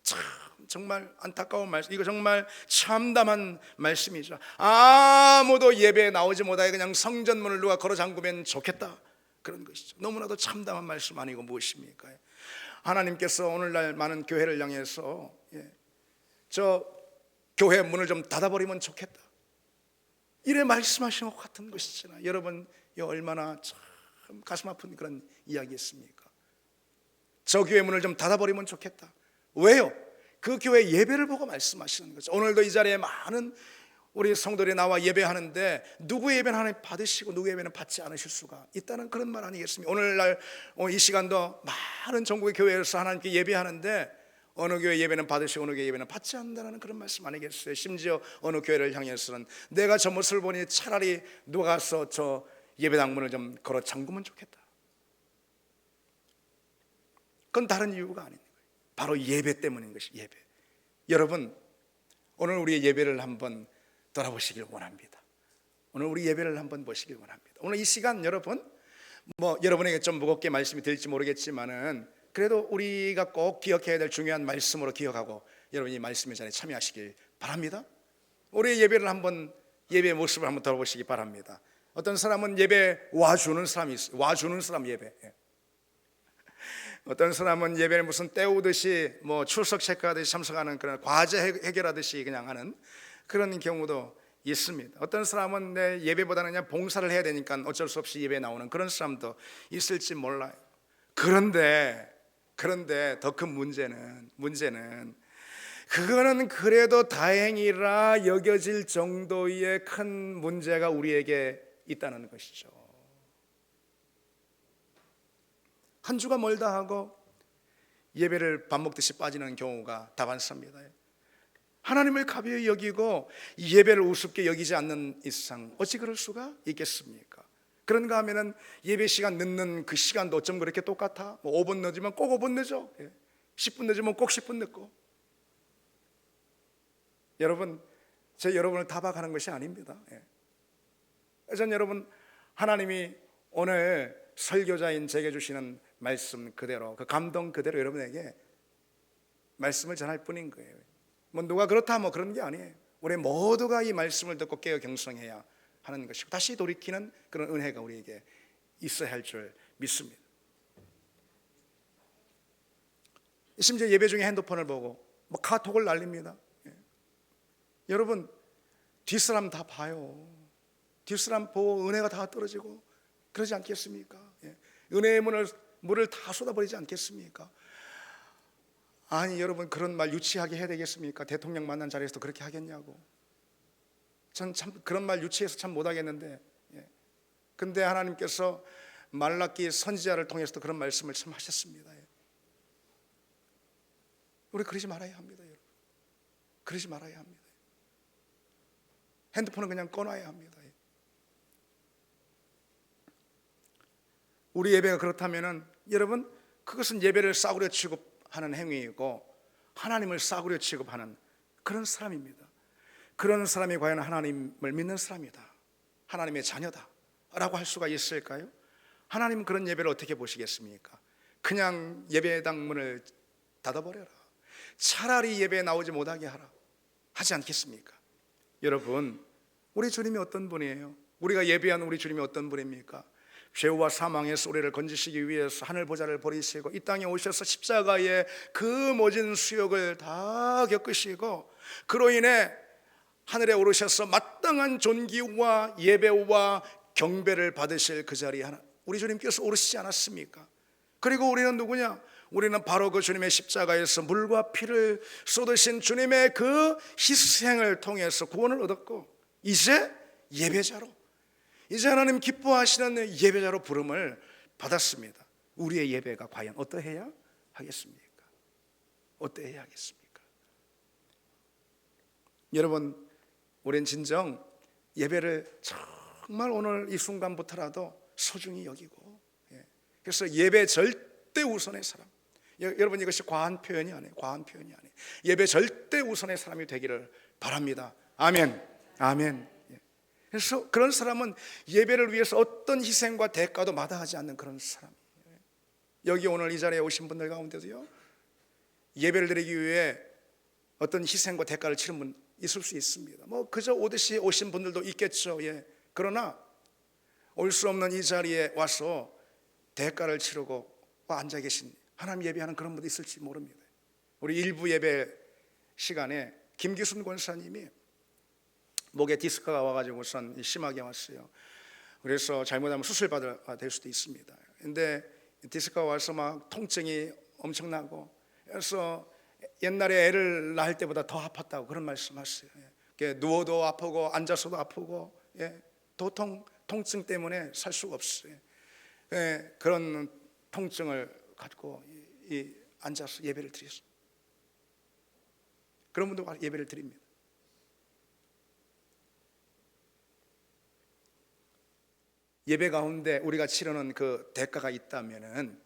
참 정말 안타까운 말씀, 이거 정말 참담한 말씀이죠. 아무도 예배에 나오지 못하게 그냥 성전문을 누가 걸어 잠그면 좋겠다, 그런 것이죠. 너무나도 참담한 말씀 아니고 무엇입니까? 하나님께서 오늘날 많은 교회를 향해서 저 교회 문을 좀 닫아버리면 좋겠다, 이래 말씀하신 것 같은 것이잖아요. 여러분, 얼마나 참 가슴 아픈 그런 이야기였습니까? 저 교회 문을 좀 닫아버리면 좋겠다. 왜요? 그 교회 예배를 보고 말씀하시는 거죠. 오늘도 이 자리에 많은 우리 성도들이 나와 예배하는데 누구의 예배는 하나님 받으시고 누구의 예배는 받지 않으실 수가 있다는 그런 말 아니겠습니까? 오늘날 이 시간도 많은 전국의 교회에서 하나님께 예배하는데 어느 교회 예배는 받으시고 어느 교회 예배는 받지 않는다는 그런 말씀 아니겠어요? 심지어 어느 교회를 향해서는 내가 저 모습을 보니 차라리 누가 가서 저 예배당 문을 좀 걸어 잠그면 좋겠다. 그건 다른 이유가 아닌 거예요. 바로 예배 때문인 것이 예배. 여러분, 오늘 우리의 예배를 한번 돌아보시길 원합니다. 오늘 우리 예배를 한번 보시길 원합니다. 오늘 이 시간 여러분, 여러분에게 좀 무겁게 말씀이 될지 모르겠지만은 그래도 우리가 꼭 기억해야 될 중요한 말씀으로 기억하고 여러분이 말씀의 자리에 참여하시길 바랍니다. 우리의 예배를 한번, 예배의 모습을 한번 돌아보시기 바랍니다. 어떤 사람은 예배 와주는 사람이 있어요. 와주는 사람 예배. 어떤 사람은 예배를 무슨 때우듯이 출석 체크하듯이 참석하는 그런 과제 해결하듯이 그냥 하는 그런 경우도 있습니다. 어떤 사람은 내 예배보다는 그냥 봉사를 해야 되니까 어쩔 수 없이 예배에 나오는 그런 사람도 있을지 몰라요. 그런데 더 큰 문제는 그거는 그래도 다행이라 여겨질 정도의 큰 문제가 우리에게 있다는 것이죠. 한 주가 멀다 하고 예배를 밥 먹듯이 빠지는 경우가 다반사입니다. 하나님을 가벼이 여기고 예배를 우습게 여기지 않는 이상 어찌 그럴 수가 있겠습니까? 그런가 하면은 예배 시간 늦는 그 시간도 어쩜 그렇게 똑같아? 5분 늦으면 꼭 5분 늦어. 10분 늦으면 꼭 10분 늦고. 여러분, 제 여러분을 타박하는 것이 아닙니다. 전 여러분, 하나님이 오늘 설교자인 제게 주시는 말씀 그대로, 그 감동 그대로 여러분에게 말씀을 전할 뿐인 거예요. 누가 그렇다 그런 게 아니에요. 우리 모두가 이 말씀을 듣고 깨어 경성해야 하는 것이고 다시 돌이키는 그런 은혜가 우리에게 있어야 할 줄 믿습니다. 심지어 예배 중에 핸드폰을 보고 뭐 카톡을 날립니다. 여러분, 뒷사람 다 봐요. 뒷사람 보고 은혜가 다 떨어지고 그러지 않겠습니까? 은혜의 물을 다 쏟아버리지 않겠습니까? 아니 여러분, 그런 말 유치하게 해야 되겠습니까? 대통령 만난 자리에서도 그렇게 하겠냐고. 전 참 그런 말 유치해서 참 못하겠는데, 근데 하나님께서 말라기 선지자를 통해서도 그런 말씀을 참 하셨습니다. 우리 그러지 말아야 합니다, 여러분. 그러지 말아야 합니다. 핸드폰은 그냥 꺼놔야 합니다. 우리 예배가 그렇다면은 여러분, 그것은 예배를 싸구려 취급하는 행위이고 하나님을 싸구려 취급하는 그런 사람입니다. 그런 사람이 과연 하나님을 믿는 사람이다, 하나님의 자녀다 라고 할 수가 있을까요? 하나님은 그런 예배를 어떻게 보시겠습니까? 그냥 예배당 문을 닫아버려라, 차라리 예배에 나오지 못하게 하라 하지 않겠습니까? 여러분, 우리 주님이 어떤 분이에요? 우리가 예배하는 우리 주님이 어떤 분입니까? 죄와 사망에서 우리를 건지시기 위해서 하늘 보좌를 버리시고 이 땅에 오셔서 십자가의 그 모진 수욕을 다 겪으시고 그로 인해 하늘에 오르셔서 마땅한 존귀와 예배와 경배를 받으실 그 자리에 우리 주님께서 오르시지 않았습니까? 그리고 우리는 누구냐? 우리는 바로 그 주님의 십자가에서 물과 피를 쏟으신 주님의 그 희생을 통해서 구원을 얻었고 이제 예배자로, 이제 하나님 기뻐하시는 예배자로 부름을 받았습니다. 우리의 예배가 과연 어떠해야 하겠습니까? 어떠해야 하겠습니까? 여러분, 우린 진정 예배를 정말 오늘 이 순간부터라도 소중히 여기고, 그래서 예배 절대 우선의 사람, 여러분 이것이 과한 표현이 아니에요. 과한 표현이 아니에요. 예배 절대 우선의 사람이 되기를 바랍니다. 아멘. 아멘. 그래서 그런 사람은 예배를 위해서 어떤 희생과 대가도 마다하지 않는 그런 사람이에요. 여기 오늘 이 자리에 오신 분들 가운데도요, 예배를 드리기 위해 어떤 희생과 대가를 치른 분 있을 수 있습니다. 뭐 그저 오듯이 오신 분들도 있겠죠. 그러나 올 수 없는 이 자리에 와서 대가를 치르고 앉아 계신, 하나님 예배하는 그런 분도 있을지 모릅니다. 우리 일부 예배 시간에 김기순 권사님이 목에 디스크가 와가지고선 심하게 왔어요. 그래서 잘못하면 수술받아야 될 수도 있습니다. 근데 디스크가 와서 막 통증이 엄청나고, 그래서 옛날에 애를 낳을 때보다 더 아팠다고 그런 말씀하셨어요. 누워도 아프고 앉아서도 아프고, 통증 때문에 살 수가 없어요. 그런 통증을 갖고 앉아서 예배를 드렸어요. 그런 분도 예배를 드립니다. 예배 가운데 우리가 치르는 그 대가가 있다면은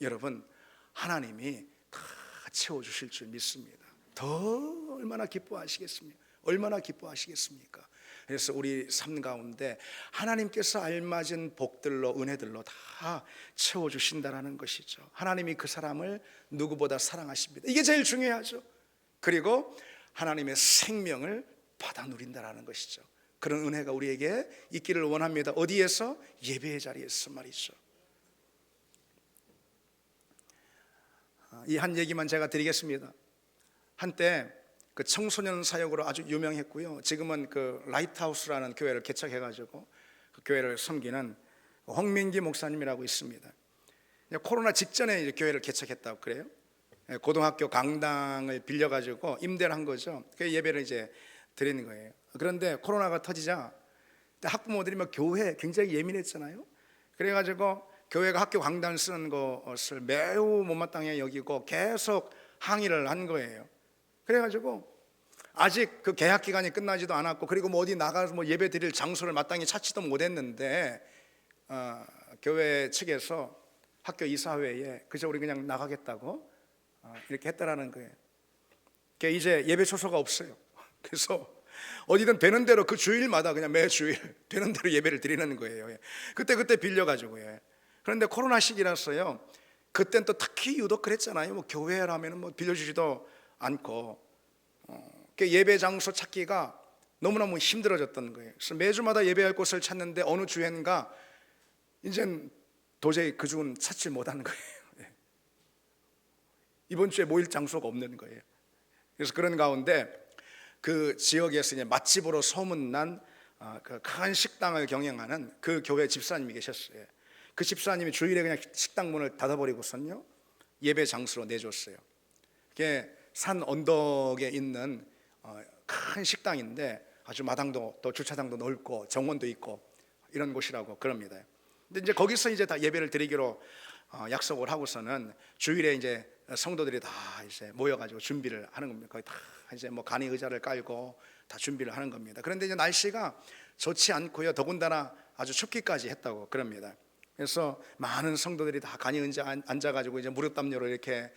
여러분, 하나님이 다 채워주실 줄 믿습니다. 더 얼마나 기뻐하시겠습니까? 얼마나 기뻐하시겠습니까? 그래서 우리 삶 가운데 하나님께서 알맞은 복들로, 은혜들로 다 채워주신다는 것이죠. 하나님이 그 사람을 누구보다 사랑하십니다. 이게 제일 중요하죠. 그리고 하나님의 생명을 받아 누린다는 것이죠. 그런 은혜가 우리에게 있기를 원합니다. 어디에서? 예배의 자리에서 말이죠. 이 한 얘기만 제가 드리겠습니다. 한때 그 청소년 사역으로 아주 유명했고요. 지금은 그 라이트하우스라는 교회를 개척해가지고 그 교회를 섬기는 홍민기 목사님이라고 있습니다. 코로나 직전에 이제 교회를 개척했다고 그래요. 고등학교 강당을 빌려가지고 임대를 한 거죠. 그 예배를 이제 드리는 거예요. 그런데 코로나가 터지자 학부모들이 막 교회 굉장히 예민했잖아요. 그래가지고 교회가 학교 강단 쓰는 것을 매우 못마땅해 여기고 계속 항의를 한 거예요. 그래가지고 아직 그 개학 기간이 끝나지도 않았고, 그리고 뭐 어디 나가서 뭐 예배 드릴 장소를 마땅히 찾지도 못했는데 교회 측에서 학교 이사회에 그저 우리 그냥 나가겠다고 이렇게 했다라는 거예요. 이제 예배 초소가 없어요. 그래서 어디든 되는 대로 그 주일마다 그냥 매 주일 되는 대로 예배를 드리는 거예요. 그때 빌려가지고요. 그런데 코로나 시기라서요, 그땐 또 특히 유독 그랬잖아요. 뭐 교회라면 뭐 빌려주지도 않고, 그 예배 장소 찾기가 너무너무 힘들어졌던 거예요. 그래서 매주마다 예배할 곳을 찾는데 어느 주엔가 이젠 도저히 그 주는 찾지 못하는 거예요. 이번 주에 모일 장소가 없는 거예요. 그래서 그런 가운데 그 지역에서 이제 맛집으로 소문난 그 큰 식당을 경영하는 그 교회 집사님이 계셨어요. 그 집사님이 주일에 그냥 식당 문을 닫아버리고선요 예배 장소로 내줬어요. 그게 산 언덕에 있는 큰 식당인데 아주 마당도 또 주차장도 넓고 정원도 있고 이런 곳이라고 그럽니다. 근데 이제 거기서 이제 다 예배를 드리기로 약속을 하고서는 주일에 이제 성도들이 다 이제 모여가지고 준비를 하는 겁니다. 거의 다 이제 뭐 간이 의자를 깔고 다 준비를 하는 겁니다. 그런데 이제 날씨가 좋지 않고요, 더군다나 아주 춥기까지 했다고 그럽니다. 그래서 많은 성도들이 다 간이 의자 앉아가지고 이제 무릎담요로 이렇게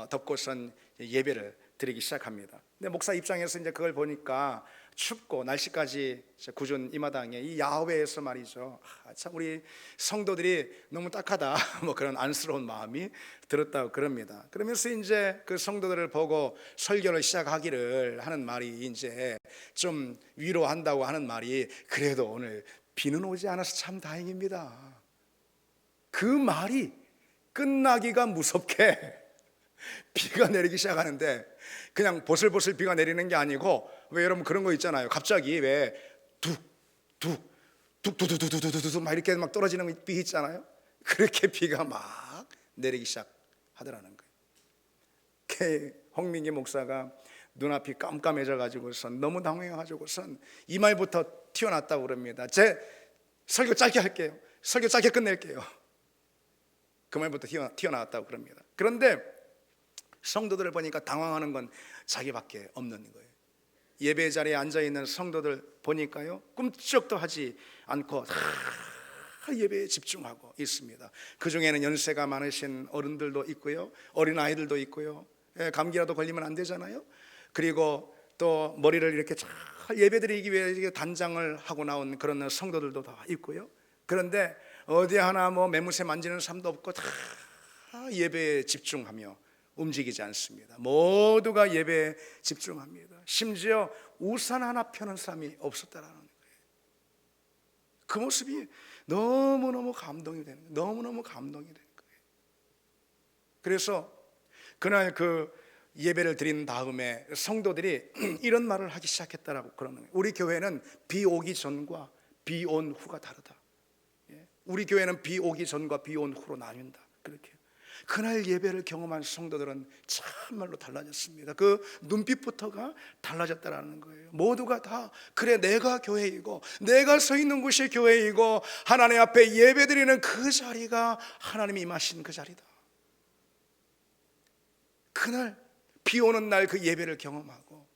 덮고선 예배를 드리기 시작합니다. 근데 목사 입장에서 이제 그걸 보니까 춥고 날씨까지 굳은 이 마당에 이 야외에서 말이죠, 참 우리 성도들이 너무 딱하다 뭐 그런 안쓰러운 마음이 들었다고 그럽니다. 그러면서 이제 그 성도들을 보고 설교를 시작하기를 하는 말이 이제 좀 위로한다고 하는 말이, 그래도 오늘 비는 오지 않아서 참 다행입니다. 그 말이 끝나기가 무섭게 비가 내리기 시작하는데, 그냥 보슬보슬 비가 내리는 게 아니고, 왜 여러분 그런 거 있잖아요. 갑자기 왜 뚝뚝뚝뚝뚝뚝뚝뚝뚝 막 이렇게 막 떨어지는 비 있잖아요. 그렇게 비가 막 내리기 시작하더라는 거예요. 홍민기 목사가 눈앞이 깜깜해져 가지고선 너무 당황해가지고선 이 말부터 튀어났다고 그럽니다. 제 설교 짧게 할게요. 설교 짧게 끝낼게요. 그 말부터 튀어나왔다고 그럽니다. 그런데 성도들을 보니까 당황하는 건 자기밖에 없는 거예요. 예배 자리에 앉아있는 성도들 보니까요, 꿈쩍도 하지 않고 다 예배에 집중하고 있습니다. 그 중에는 연세가 많으신 어른들도 있고요, 어린아이들도 있고요, 감기라도 걸리면 안 되잖아요. 그리고 또 머리를 이렇게 잘 예배드리기 위해 단장을 하고 나온 그런 성도들도 다 있고요. 그런데 어디 하나 뭐 매무새 만지는 사람도 없고 다 예배에 집중하며 움직이지 않습니다. 모두가 예배에 집중합니다. 심지어 우산 하나 펴는 사람이 없었다라는 거예요. 그 모습이 너무너무 감동이 되는 거예요. 너무너무 감동이 되는 거예요. 그래서 그날 그 예배를 드린 다음에 성도들이 이런 말을 하기 시작했다라고 그러는 거예요. 우리 교회는 비 오기 전과 비 온 후가 다르다. 우리 교회는 비 오기 전과 비 온 후로 나뉜다. 그렇게 그날 예배를 경험한 성도들은 참말로 달라졌습니다. 그 눈빛부터가 달라졌다라는 거예요. 모두가 다 그래, 내가 교회이고 내가 서 있는 곳이 교회이고 하나님 앞에 예배드리는 그 자리가 하나님이 임하신 그 자리다. 그날 비 오는 날 그 예배를 경험하고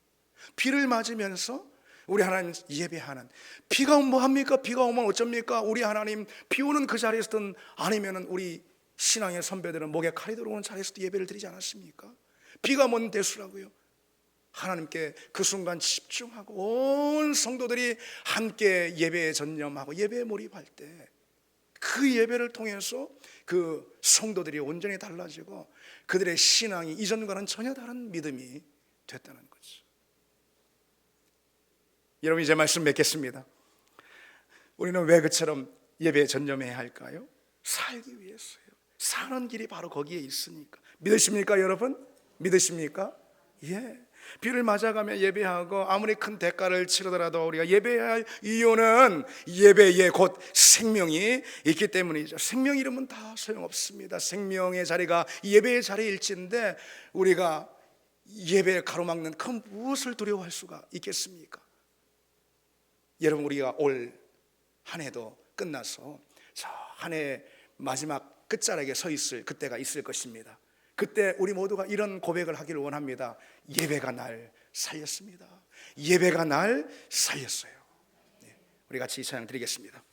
비를 맞으면서 우리 하나님 예배하는, 비가 오면 뭐합니까? 비가 오면 어쩝니까? 우리 하나님 비 오는 그 자리에서든 아니면 우리 신앙의 선배들은 목에 칼이 들어오는 자리에서도 예배를 드리지 않았습니까? 비가 뭔 대수라고요? 하나님께 그 순간 집중하고 온 성도들이 함께 예배에 전념하고 예배에 몰입할 때 그 예배를 통해서 그 성도들이 온전히 달라지고 그들의 신앙이 이전과는 전혀 다른 믿음이 됐다는 거죠. 여러분, 이제 말씀 맺겠습니다. 우리는 왜 그처럼 예배에 전념해야 할까요? 살기 위해서요. 사는 길이 바로 거기에 있으니까. 믿으십니까 여러분? 믿으십니까? 예. 비를 맞아가며 예배하고 아무리 큰 대가를 치르더라도 우리가 예배해야 할 이유는 예배에 곧 생명이 있기 때문이죠. 생명 잃으면 다 소용없습니다. 생명의 자리가 예배의 자리일진데 우리가 예배를 가로막는 그 무엇을 두려워할 수가 있겠습니까? 여러분, 우리가 올 한 해도 끝나서 저 한 해 마지막 끝자락에 서 있을 그때가 있을 것입니다. 그때 우리 모두가 이런 고백을 하기를 원합니다. 예배가 날 살렸습니다. 예배가 날 살렸어요. 우리 같이 이 찬양 드리겠습니다.